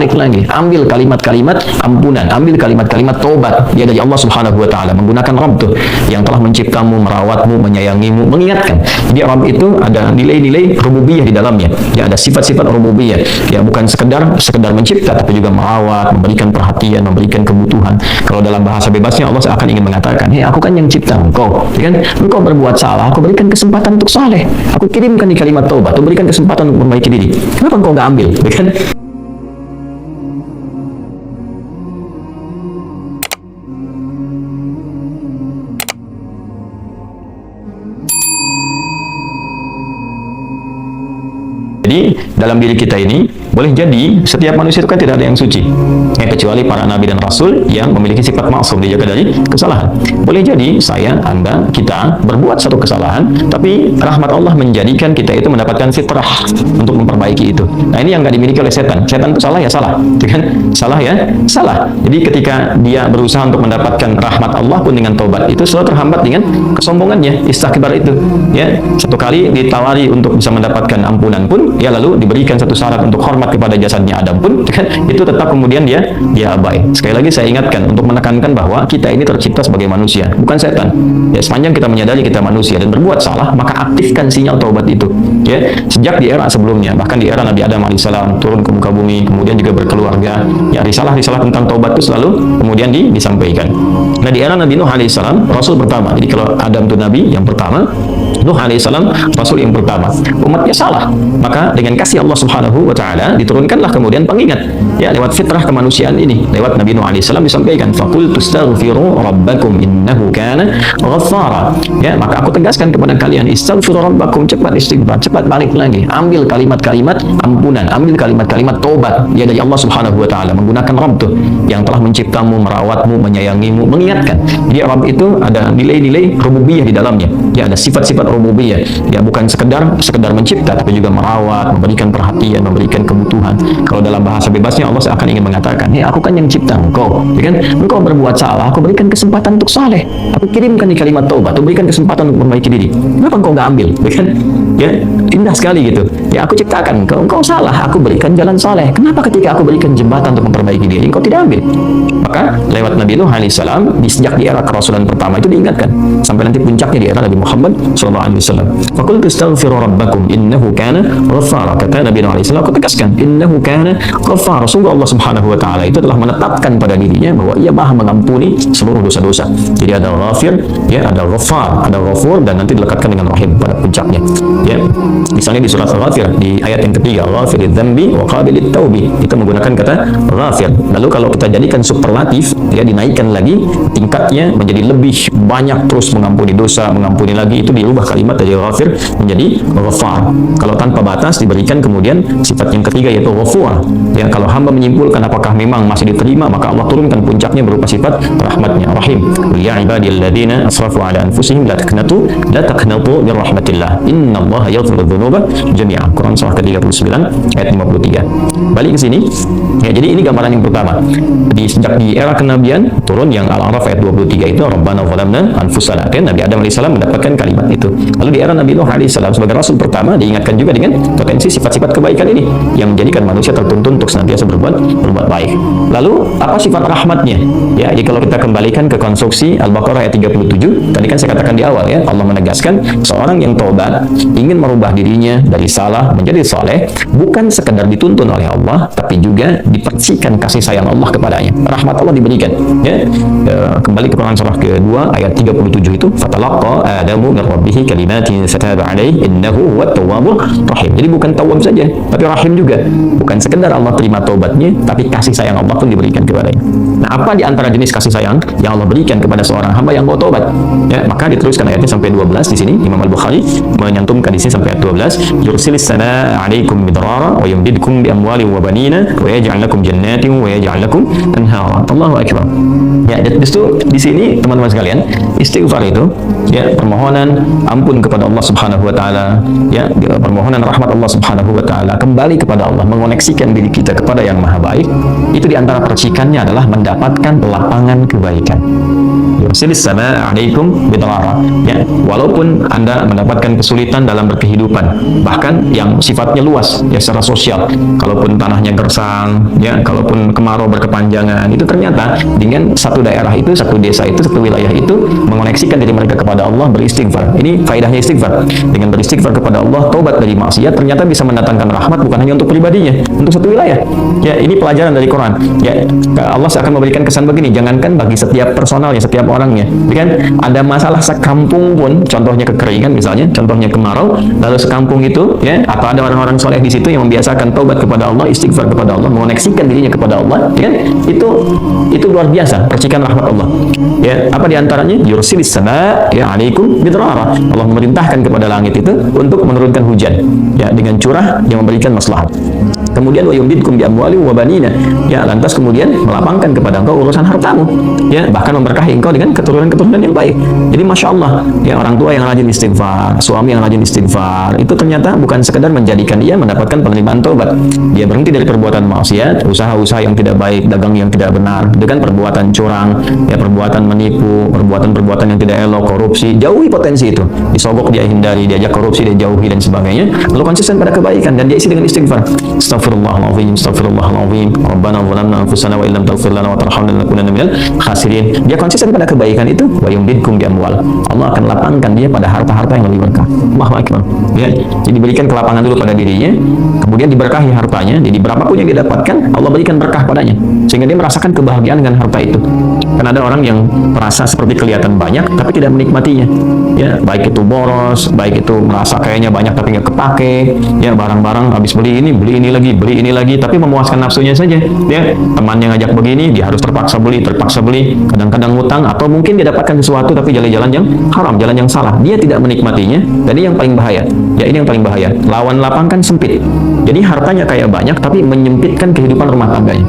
balik lagi, ambil kalimat-kalimat ampunan, ambil kalimat-kalimat tobat ya dari Allah Subhanahu wa taala, menggunakan Rabb tuh yang telah menciptamu, merawatmu, menyayangimu, mengingatkan. Jadi Rabb itu ada nilai-nilai rububiyah di dalamnya. Ya, ada sifat-sifat rububiyah. Ya, bukan sekedar mencipta, tapi juga merawat, memberikan perhatian, memberikan kebutuhan. Kalau dalam bahasa bebasnya Allah akan ingin mengatakan, "Hei, aku kan yang cipta engkau. Ya kan? Engkau berbuat salah, aku berikan kesempatan untuk saleh. Aku kirimkan di kalimat taubat, aku berikan kesempatan untuk memperbaiki diri. Kenapa engkau nggak ambil?" Ya kan? Jadi dalam diri kita ini boleh jadi setiap manusia itu kan tidak ada yang suci, ya, kecuali para nabi dan rasul yang memiliki sifat maksum, dijaga dari kesalahan. Boleh jadi saya, Anda, kita berbuat satu kesalahan, tapi rahmat Allah menjadikan kita itu mendapatkan fitrah untuk memperbaiki itu. Nah, ini yang nggak dimiliki oleh setan. Setan itu salah ya salah, kan? Salah ya salah. Jadi ketika dia berusaha untuk mendapatkan rahmat Allah pun dengan taubat itu selalu terhambat dengan kesombongannya, istikbar itu. Ya, satu kali ditawari untuk bisa mendapatkan ampunan pun, ya lalu diberikan satu syarat untuk hormat kepada jasadnya Adam pun, kan, itu tetap kemudian dia abai. Sekali lagi saya ingatkan untuk menekankan bahwa kita ini tercipta sebagai manusia, bukan setan. Ya, sepanjang kita menyadari kita manusia dan berbuat salah, maka aktifkan sinyal taubat itu. Ya, sejak di era sebelumnya, bahkan di era Nabi Adam alaihissalam turun ke muka bumi, kemudian juga berkeluarga, ya risalah-risalah tentang taubat itu selalu kemudian disampaikan. Nah, di era Nabi Nuh alaihissalam, Rasul pertama. Jadi kalau Adam itu Nabi yang pertama, Nuh alaihissalam Rasul yang pertama. Umatnya salah, maka dengan kasih Allah Subhanahu wa taala diturunkanlah kemudian pengingat, ya, lewat fitrah kemanusiaan ini, lewat Nabi Nuh alaihissalam disampaikan, faqul tastaghfiru rabbakum innahu kana ghaffara. Ya, maka aku tegaskan kepada kalian, istaghfiru rabbakum, cepat istighfar, cepat balik lagi, ambil kalimat-kalimat ampunan, ambil kalimat-kalimat tobat ya dari Allah Subhanahu wa taala, menggunakan Rabb tuh yang telah menciptamu, merawatmu, menyayangimu, mengingatkan. Jadi Rabb itu ada nilai-nilai rububiyah di dalamnya. Ya, ada sifat-sifat rububiyah. Ya, bukan sekedar mencipta, tapi juga merawat, memberikan perhatian, memberikan kebutuhan. Kalau dalam bahasa bebasnya Allah akan ingin mengatakan, "Hei, aku kan yang cipta engkau. Ya kan? Engkau berbuat salah, aku berikan kesempatan untuk saleh. Aku kirimkan di kalimat taubat, aku berikan kesempatan untuk memperbaiki diri. Kenapa engkau nggak ambil?" Ya kan? Ya, indah sekali gitu. Ya, aku ciptakan engkau salah, aku berikan jalan saleh. Kenapa ketika aku berikan jembatan untuk memperbaiki diri, engkau tidak ambil? Maka lewat Nabi Nuh alaihissalam, sejak di era kerasulan pertama itu diingatkan, sampai nanti puncaknya di era Nabi Muhammad sallallahu alaihi wasallam. Faqul tastaghfiru rabbakum innahu kana ghaffara. Kata Nabi Nuh alaihissalam, aku tegaskan, innahu kana ghaffara. Sungguh Allah Subhanahu wa taala itu telah menetapkan pada dirinya bahwa Ia Maha mengampuni seluruh dosa-dosa. Jadi ada Ghafir, ya, ada Ghaffar, ada Ghafur, dan nanti dilekatkan dengan Rahim pada puncaknya. Ya, misalnya di surat Al-Ghafir di ayat yang ketiga, Ghafiridzambi dzambi wa qabilit taubi, itu menggunakan kata Ghafir. Lalu kalau kita jadikan superlatif, ya, dinaikkan lagi tingkatnya menjadi lebih banyak, terus mengampuni dosa, mengampuni lagi, itu diubah kalimat dari Ghafir menjadi Ghaffar. Kalau tanpa batas diberikan kemudian sifat yang ketiga yaitu Ghafur. Ya, kalau hamba menyimpulkan apakah memang masih diterima, maka Allah turunkan puncaknya berupa sifat rahmatnya, Rahim. Ya ibadiyalladzina asrafu ala anfusihim la taqnatu min rahmatillah. Innallaha yaghfiru dzunuba jami'a. Quran surah ke-39 ayat 53. Balik ke sini. Ya, jadi ini gambaran yang pertama. Sejak di era kenabian turun yang Al-A'raf ayat 23 itu, Rabbana zalamna anfusana. Kan Nabi Adam alaihissalam mendapatkan kalimat itu. Lalu di era Nabi Nuh alaihissalam sebagai rasul pertama diingatkan juga dengan potensi sifat-sifat kebaikan ini yang menjadikan manusia tertuntun untuk senantiasa berbuat baik. Lalu apa sifat rahmatnya? Ya, jadi kalau kita kembalikan ke konstruksi Al-Baqarah ayat 37, tadi kan saya katakan di awal, ya, Allah menegaskan seorang yang taubat ingin merubah dirinya dari salah menjadi saleh, bukan sekedar dituntun oleh Allah, tapi juga dipercikan kasih sayang Allah kepadanya. Rahmat Allah diberikan. Ya, kembali ke Quran surah kedua ayat 37 itu, fatalaqa Adamu min rabbih kalimatin fataba alaihi innahu huwat tawwabur rahim. Jadi bukan tawwab saja, tapi rahim juga. Bukan sekedar Allah terima taubatnya, tapi kasih sayang Allah pun diberikan kepadanya. Nah, apa di antara jenis kasih sayang yang Allah berikan kepada seorang hamba yang mau taubat? Ya, maka diteruskan ayatnya sampai 12 di sini. Imam Al-Bukhari menyantumkan di sini sampai ayat 12, yursilis sana 'alaikum midrara wa yumdidkum bi amwalin wa banina wa yaj'al lakum jannatin wa yaj'al lakum anhara. Allahu akbar. Ya, justru di sini teman-teman sekalian, istighfar itu, ya, permohonan ampun kepada Allah Subhanahu wa taala, ya, permohonan rahmat Allah Subhanahu wa taala, kembali kepada Allah, mengoneksikan diri kita kepada yang Maha Baik. itu diantara percikannya adalah mendapatkan lapangan kebaikan. Yursilis sama alaikum bidarara. Ya, walaupun Anda mendapatkan kesulitan dalam berkehidupan, bahkan yang sifatnya luas ya secara sosial, kalaupun tanahnya gersang, ya, kalaupun kemarau berkepanjangan, itu ternyata dengan satu daerah itu, satu desa itu, satu wilayah itu mengoneksikan diri mereka kepada Allah, beristighfar. Ini faedahnya istighfar. Dengan beristighfar kepada Allah, taubat dari maksiat, ternyata bisa mendatangkan rahmat bukan hanya untuk pribadinya, untuk satu wilayah. Ya, ini pelajaran dari Quran. Ya, Allah akan memberikan kesan begini, jangankan bagi setiap personalnya, setiap orangnya. Kan ada masalah sekampung pun, contohnya kekeringan misalnya, contohnya kemarau, lalu sekampung itu ya, atau ada orang-orang soleh di situ yang membiasakan taubat kepada Allah, istighfar kepada Allah, mengoneksikan dirinya kepada Allah, ya, itu luar biasa percikan rahmat Allah. Ya, apa diantaranya? Yursilis sama ya alaikum bidrara. Allah memerintahkan kepada langit itu untuk menurunkan hujan ya dengan curah yang memberikan maslahat. Kemudian wa yumdidkum bi amwali wa banina. Ya, lantas kemudian melapangkan kepada engkau urusan hartamu. Ya, bahkan memberkahi engkau dengan keturunan-keturunan yang baik. Jadi Masya Allah, ya, orang tua yang rajin istighfar, suami yang rajin istighfar, itu ternyata bukan sekedar menjadikan dia mendapatkan penerimaan taubat. Dia berhenti dari perbuatan maksiat, usaha-usaha yang tidak baik, dagang yang tidak benar, dengan perbuatan curang, ya, perbuatan menipu, perbuatan-perbuatan yang tidak elok, korupsi, jauhi potensi itu. Disogok dia hindari, diajak korupsi dia jauhi dan sebagainya. Lalu konsisten pada kebaikan dan dia isi dengan istighfar. Astaghfirullahaladzim, astaghfirullahaladzim, Rabbana zalamna anfusana wa illam taghfir lana wa tarhamna lanakunanna minal khasirin. Dia konsisten pada kebaikan itu, wa yumdidkum bi amwal. Allah akan lapangkan dia pada harta-harta yang lebih berkah. Allahu akbar. Ya, jadi berikan kelapangan dulu pada dirinya, kemudian diberkahi hartanya. Jadi berapapun yang dia dapatkan, Allah berikan berkah padanya, sehingga dia merasakan kebahagiaan dengan harta itu. Karena ada orang yang merasa seperti kelihatan banyak tapi tidak menikmatinya. Ya, baik itu boros, baik itu merasa kayaknya banyak tapi nggak kepake. Ya, barang-barang habis beli ini lagi, tapi memuaskan nafsunya saja. Ya, temannya ngajak begini, dia harus terpaksa beli, kadang-kadang ngutang, atau mungkin dia dapatkan sesuatu tapi jalan-jalan yang haram, jalan yang salah. Dia tidak menikmatinya, dan ini yang paling bahaya. Ya, ini yang paling bahaya. Lawan lapang kan sempit. Jadi hartanya kayak banyak tapi menyempitkan kehidupan rumah tangganya.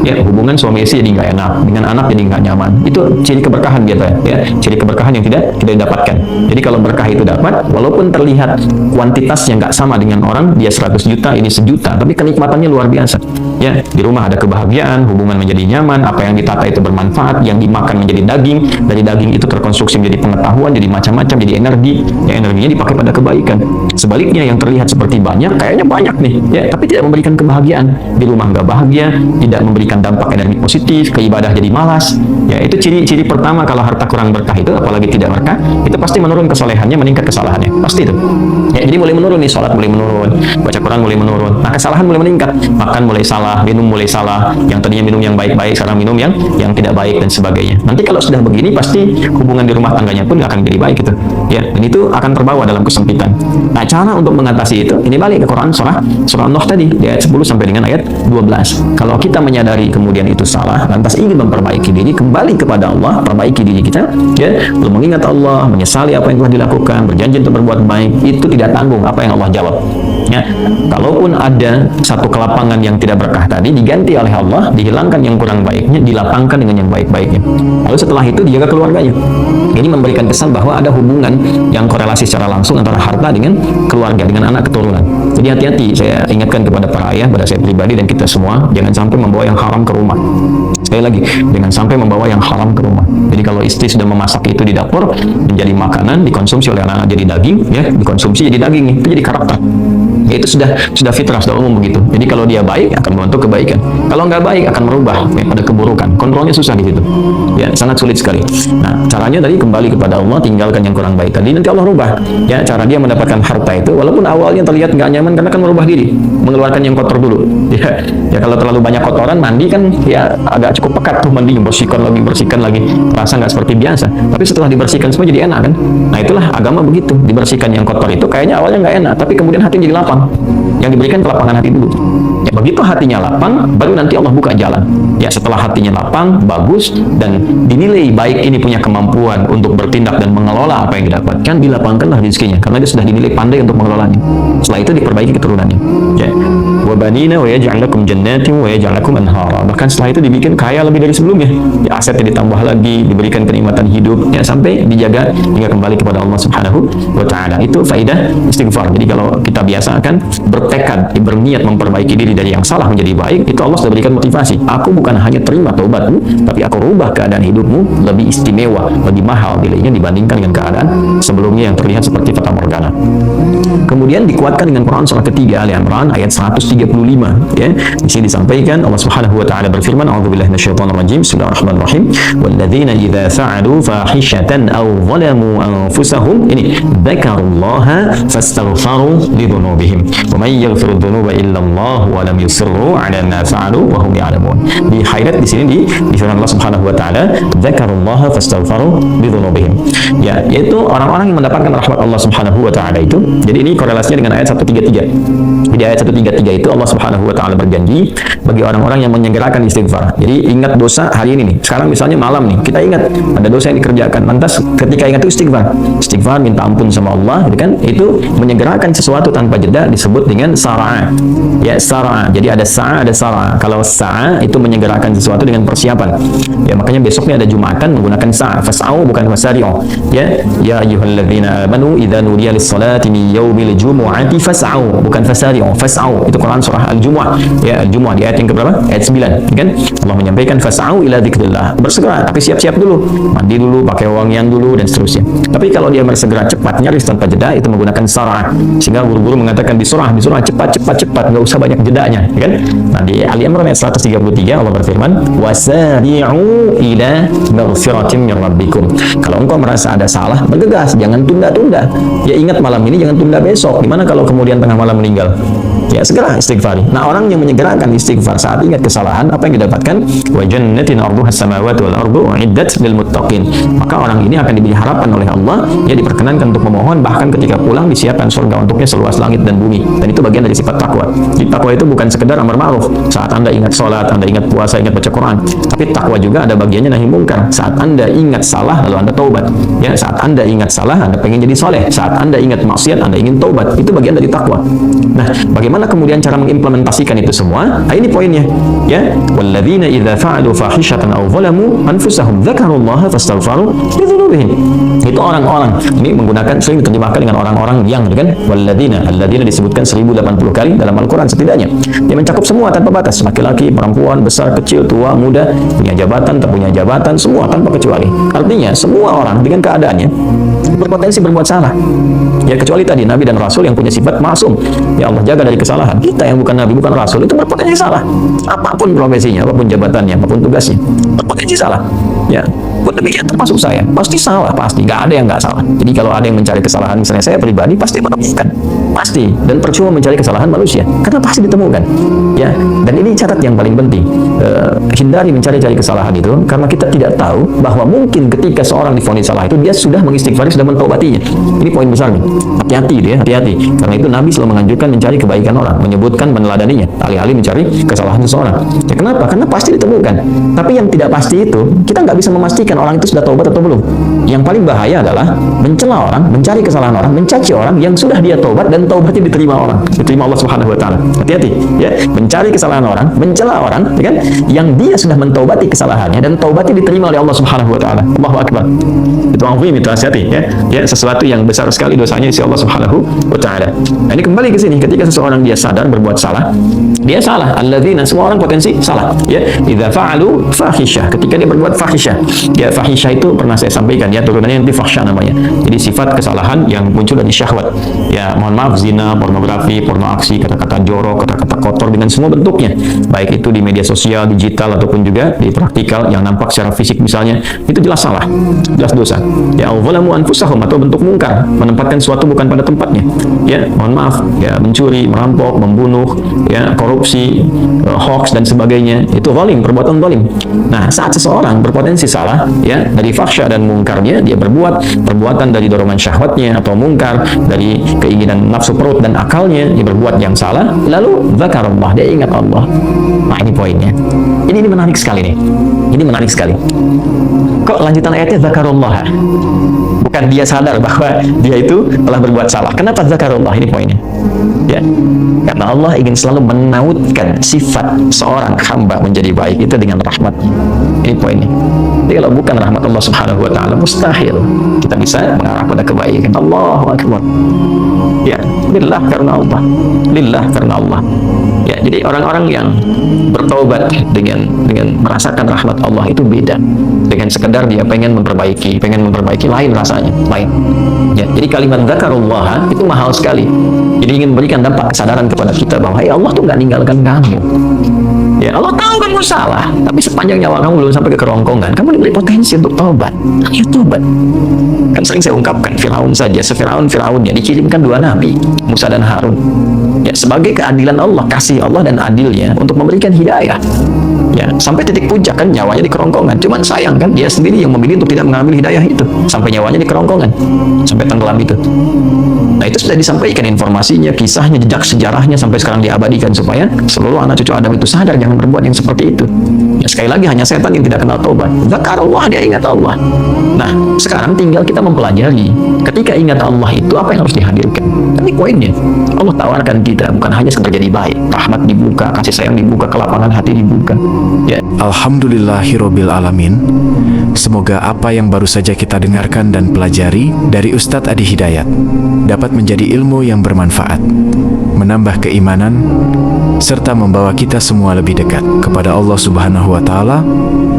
Ya, hubungan suami istri jadi nggak enak, dengan anak jadi nggak nyaman. Itu ciri keberkahan gitu ya. Ciri keberkahan yang tidak didapatkan. Jadi kalau berkah itu dapat, walaupun terlihat kuantitasnya nggak sama dengan orang, dia 100 juta, ini 1 juta, tapi kenikmatannya luar biasa. Ya, di rumah ada kebahagiaan, hubungan menjadi nyaman, apa yang ditata itu bermanfaat, yang dimakan menjadi daging, dari daging itu terkonstruksi menjadi pengetahuan, jadi macam-macam, jadi energi, ya, energinya dipakai pada kebaikan. Sebaliknya yang terlihat seperti banyak, kayaknya banyak nih, ya, tapi tidak memberikan kebahagiaan. Di rumah nggak bahagia, tidak memberikan dampak energi positif, ke ibadah jadi malas. Ya, itu ciri-ciri pertama kalau harta kurang berkah itu, apalagi tidak berkah, itu pasti menurun kesolehannya, meningkat kesalahannya, pasti itu. Ya, jadi mulai menurun nih, sholat mulai menurun, baca Quran mulai menurun, nah kesalahan mulai meningkat, makan mulai salah, minum mulai salah, yang tadinya minum yang baik-baik sekarang minum yang tidak baik dan sebagainya. Nanti kalau sudah begini pasti hubungan di rumah tangganya pun nggak akan jadi baik gitu. Ya, dan itu akan terbawa dalam kesempitan. Nah, cara untuk mengatasi itu, ini balik ke Quran surah Nuh tadi, di ayat 10 sampai dengan ayat 12. Kalau kita menyadari kemudian itu salah, lantas ingin memperbaiki diri, kembali kepada Allah, perbaiki diri kita, ya, lalu mengingat Allah, menyesali apa yang telah dilakukan, berjanji untuk berbuat baik, itu tidak tanggung apa yang Allah jawab. Ya, kalaupun ada satu kelapangan yang tidak berkah tadi, diganti oleh Allah, dihilangkan yang kurang baiknya, dilapangkan dengan yang baik-baiknya. Lalu setelah itu dijaga keluarganya. Ini memberikan kesan bahwa ada hubungan yang korelasi secara langsung antara harta dengan keluarga, dengan anak keturunan. Jadi hati-hati, saya ingatkan kepada para ayah, pada saya pribadi dan kita semua, jangan sampai membawa yang haram ke rumah. Sekali lagi, jangan sampai membawa yang haram ke rumah. Jadi kalau istri sudah memasak itu di dapur, menjadi makanan, dikonsumsi oleh anak jadi daging, ya, dikonsumsi jadi daging, itu jadi karakter. Ya, itu sudah fitrah, sudah umum begitu. Jadi kalau dia baik akan membentuk kebaikan. Kalau nggak baik akan merubah ya, pada keburukan. Kontrolnya susah di situ. Ya, sangat sulit sekali. Nah, caranya tadi kembali kepada Allah, tinggalkan yang kurang baik tadi, nanti Allah rubah. Ya, cara dia mendapatkan harta itu, walaupun awalnya terlihat nggak nyaman karena kan merubah diri, mengeluarkan yang kotor dulu. Ya, kalau terlalu banyak kotoran, mandi kan ya agak cukup pekat tuh mandi, bersihkan lagi, terasa nggak seperti biasa. Tapi setelah dibersihkan semua jadi enak kan? Nah, itulah agama begitu, dibersihkan yang kotor itu kayaknya awalnya nggak enak, tapi kemudian hati jadi lapang. Yang diberikan kelapangan hati dulu. Ya, begitu hatinya lapang, baru nanti Allah buka jalan. Ya, setelah hatinya lapang, bagus, dan dinilai baik ini punya kemampuan untuk bertindak dan mengelola apa yang didapatkan, dilapangkanlah rezekinya, karena dia sudah dinilai pandai untuk mengelolanya. Setelah itu diperbaiki keturunannya. Ya, wa banina wa yaj'al lakum jannatin wa yaj'al lakum anhara. Bahkan setelah itu dibikin kaya lebih dari sebelumnya. Ya, asetnya ditambah lagi, diberikan kenikmatan hidup, ya, sampai dijaga hingga kembali kepada Allah Subhanahu wa taala. Itu faidah istighfar. Jadi kalau kita biasakan bertekad, berniat memperbaiki diri dari yang salah menjadi baik, itu Allah sudah berikan motivasi. Aku bukan hanya terima taubatmu, tapi aku rubah keadaan hidupmu lebih istimewa, lebih mahal nilainya dibandingkan dengan keadaan sebelumnya yang terlihat seperti fata morgana. Kemudian dikuatkan dengan Quran surah ketiga Ali Imran ayat 135, ya. Di sini disampaikan Allah Subhanahu wa taala berfirman, a'udzubillahi minasyaitonir rajim, bismillahirrahmanirrahim, walladzina idza fa'alu fahishatan aw zalamu anfusahum ini dzakarullaha fastaghfaru lidzunubihim wa may yaghfiru dzunuba illa Allah wa lam yusirru 'ala ma fa'alu wa hum ya'lamun. Di highlight di sini di firman Allah Subhanahu wa taala, dzakarullaha fastaghfaru lidzunubihim. Ya, yaitu orang-orang yang mendapatkan rahmat Allah Subhanahu wa taala itu. Jadi ini korelasinya dengan ayat 133. Di ayat 133 itu Allah Subhanahu wa taala berjanji bagi orang-orang yang menyegerakan istighfar. Jadi ingat dosa hari ini nih. Sekarang misalnya malam nih, kita ingat ada dosa yang dikerjakan. Lantas ketika ingat itu istighfar. Istighfar minta ampun sama Allah, gitu kan? Itu menyegerakan sesuatu tanpa jeda disebut dengan sara'a. Ya, sara'a. Jadi ada sa'a, ada sara'a. Kalau sa'a itu menyegerakan sesuatu dengan persiapan. Ya, makanya besoknya ada Jumatan menggunakan sa'a. Fas'au bukan fasari'u. Ya ayyuhalladzina amanu idza nudiya lis-salati min yaumil jumu'ati fas'au bukan fasari'u. Fas'au itu Quran surah Al-Jumu'ah. Ya, Al-Jumu'ah di ayat yang keberapa? Ayat 9, kan? Allah menyampaikan fas'au ila dzikrillah. Bersegera, tapi siap-siap dulu. Mandi dulu, pakai wangian dulu dan seterusnya. Tapi kalau dia bersegera cepat, nyaris tanpa jeda, itu menggunakan sarah. Sehingga guru-guru mengatakan di surah cepat, nggak usah banyak jedanya, kan? Nah, di Ali Imran ayat 133 Allah berfirman, wasari'u ila maghfiratin min rabbikum. Kalau engkau merasa ada salah, bergegas, jangan tunda-tunda. Ya, ingat malam ini, jangan tunda besok. Gimana kalau kemudian tengah malam meninggal? Ya, segera istighfari. Nah, orang yang menyegerakan istighfar saat ingat kesalahan, apa yang didapatkan? Wa jannatin arduha as-samawati wal ardu uiddat lil muttaqin. Maka orang ini akan diberi harapan oleh Allah, ya, diperkenankan untuk memohon, bahkan ketika pulang disiapkan surga untuknya seluas langit dan bumi. Dan itu bagian dari sifat takwa. Jadi takwa itu bukan sekedar amar ma'ruf. Saat Anda ingat salat, Anda ingat puasa, ingat baca Quran. Tapi takwa juga ada bagiannya nahi mungkar. Saat Anda ingat salah lalu Anda taubat. Ya, saat Anda ingat salah, Anda pengen jadi soleh. Saat Anda ingat maksiat, Anda ingin taubat. Itu bagian dari takwa. Nah, bagaimana kemudian cara mengimplementasikan itu semua? Nah, ini poinnya, ya. Walladzina idza fa'alu fahishatan aw zalamu anfusahum dzakarullaha fastaghfaru lidzunubihim. Itu orang-orang. Ini menggunakan, sering diterjemahkan dengan orang-orang yang, kan? Walladzina, alladzina disebutkan 1080 kali dalam Al-Qur'an setidaknya. Dia mencakup semua tanpa batas, laki-laki, perempuan, besar, kecil, tua, muda, punya jabatan, tak punya jabatan, semua tanpa kecuali. Artinya semua orang dengan keadaannya berpotensi berbuat salah. Ya, kecuali tadi Nabi dan Rasul yang punya sifat masum. Ya, Allah jaga dari kesalahan. Kita yang bukan Nabi, bukan Rasul, itu berpotensi salah. Apapun profesinya, apapun jabatannya, apapun tugasnya, berpotensi salah. Ya, pun demikian termasuk saya. Pasti salah, pasti. Nggak ada yang nggak salah. Jadi kalau ada yang mencari kesalahan, misalnya saya pribadi, pasti menemukan. Pasti. Dan percuma mencari kesalahan manusia, karena pasti ditemukan. Ya, dan ini catat yang paling penting. Hindari mencari-cari kesalahan itu, karena kita tidak tahu bahwa mungkin ketika seorang divonis salah itu, dia sudah mengistighfari, sudah mentaubatinya. Ini poin besar nih. Hati-hati dia, hati-hati. Karena itu Nabi selalu menganjurkan mencari kebaikan orang, menyebutkan, meneladaninya, alih-alih mencari kesalahan seseorang. Ya, kenapa? Karena pasti ditemukan. Tapi yang tidak pasti itu, kita nggak bisa memastikan orang itu sudah taubat atau belum. Yang paling bahaya adalah mencela orang, mencari kesalahan orang, mencaci orang yang sudah dia taubat dan taubatnya diterima orang, diterima Allah Subhanahu wa taala. Hati-hati, ya. Mencari kesalahan orang, mencela orang, ya kan? Yang dia sudah mentaubati kesalahannya dan taubatnya diterima oleh Allah Subhanahu wa taala. Allahu akbar. Itu azim, itu hati-hati, ya. Ya, sesuatu yang besar sekali dosanya isi Allah Subhanahu wa taala. Nah, ini kembali ke sini, ketika seseorang dia sadar berbuat salah, dia salah. Alladzina, semua orang potensi salah, ya. Idza fa'alu fahisyah, ketika dia berbuat fahisyah. Ya, fahisyah itu pernah saya sampaikan, ya, turunannya nanti fahsyah namanya. Jadi sifat kesalahan yang muncul dari syahwat. Ya, mohon maaf, zina, pornografi, porno aksi, kata-kata jorok, kata-kata kotor dengan semua bentuknya. Baik itu di media sosial, digital, ataupun juga di praktikal yang nampak secara fisik misalnya, itu jelas salah, jelas dosa. Ya, zalamu anfusahum, atau bentuk mungkar, menempatkan sesuatu bukan pada tempatnya. Ya, mohon maaf, ya, mencuri, merampok, membunuh, ya, korupsi, hoax dan sebagainya, itu zalim, perbuatan zalim. Nah, saat seseorang berpotensi salah, ya, dari fahsyah dan mungkarnya, dia berbuat perbuatan dari dorongan syahwatnya atau mungkar dari keinginan nafsu perut dan akalnya, dia berbuat yang salah, lalu zakarullah, dia ingat Allah. Nah, ini poinnya. Ini menarik sekali nih. Ini menarik sekali. Kok lanjutan ayatnya zakarullah? Bukan dia sadar bahwa dia itu telah berbuat salah. Kenapa zakarullah? Ini poinnya. Ya. Karena Allah ingin selalu menautkan sifat seorang hamba menjadi baik itu dengan rahmatnya. Ini poinnya. Jadi kalau bukan rahmat Allah Subhanahu wa Ta'ala, mustahil kita bisa mengarah pada kebaikan. Allahu Akbar. Ya, lillah karena Allah. Lillah karena Allah. Ya, jadi orang-orang yang bertaubat dengan merasakan rahmat Allah itu beda dengan sekedar dia pengen memperbaiki lain rasanya, lain. Ya, jadi kalimat zakarullah itu mahal sekali. Jadi ingin memberikan dampak kesadaran kepada kita bahwa Allah tuh nggak ninggalkan kamu. Ya, Allah tahu kamu salah, tapi sepanjang nyawa kamu belum sampai ke kerongkongan, kamu diberi potensi untuk taubat. Ayo taubat. Kan sering saya ungkapkan, Firaun saja, Firaunnya dikirimkan 2 nabi, Musa dan Harun. Ya, sebagai keadilan Allah, kasih Allah dan adilnya untuk memberikan hidayah. Ya, sampai titik puncak kan nyawanya di kerongkongan. Cuman sayang kan dia sendiri yang memilih untuk tidak mengambil hidayah itu, sampai nyawanya di kerongkongan, sampai tenggelam itu. Nah, itu sudah disampaikan informasinya, kisahnya, jejak sejarahnya sampai sekarang diabadikan supaya seluruh anak cucu Adam itu sadar jangan berbuat yang seperti itu. Ya, sekali lagi hanya setan yang tidak kenal taubat. Zakarullah, dia ingat Allah. Nah, sekarang tinggal kita mempelajari ketika ingat Allah itu apa yang harus dihadirkan. Ini poinnya. Allah tawarkan kita bukan hanya sekedar jadi baik, rahmat dibuka, kasih sayang dibuka, kelapangan hati dibuka. Ya. Alhamdulillahirabbil alamin. Semoga apa yang baru saja kita dengarkan dan pelajari dari Ustadz Adi Hidayat dapat menjadi ilmu yang bermanfaat, menambah keimanan, serta membawa kita semua lebih dekat kepada Allah Subhanahu wa Ta'ala.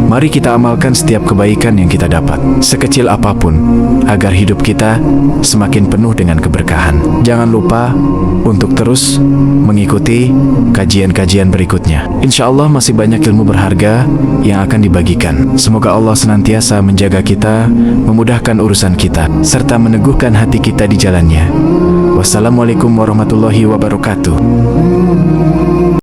Mari kita amalkan setiap kebaikan yang kita dapat, sekecil apapun, agar hidup kita semakin penuh dengan keberkahan. Jangan lupa untuk terus mengikuti kajian-kajian berikutnya. Insya Allah masih banyak ilmu berharga yang akan dibagikan. Semoga Allah senantiasa menjaga kita, memudahkan urusan kita, serta meneguhkan hati kita di jalannya. Wassalamualaikum warahmatullahi wabarakatuh.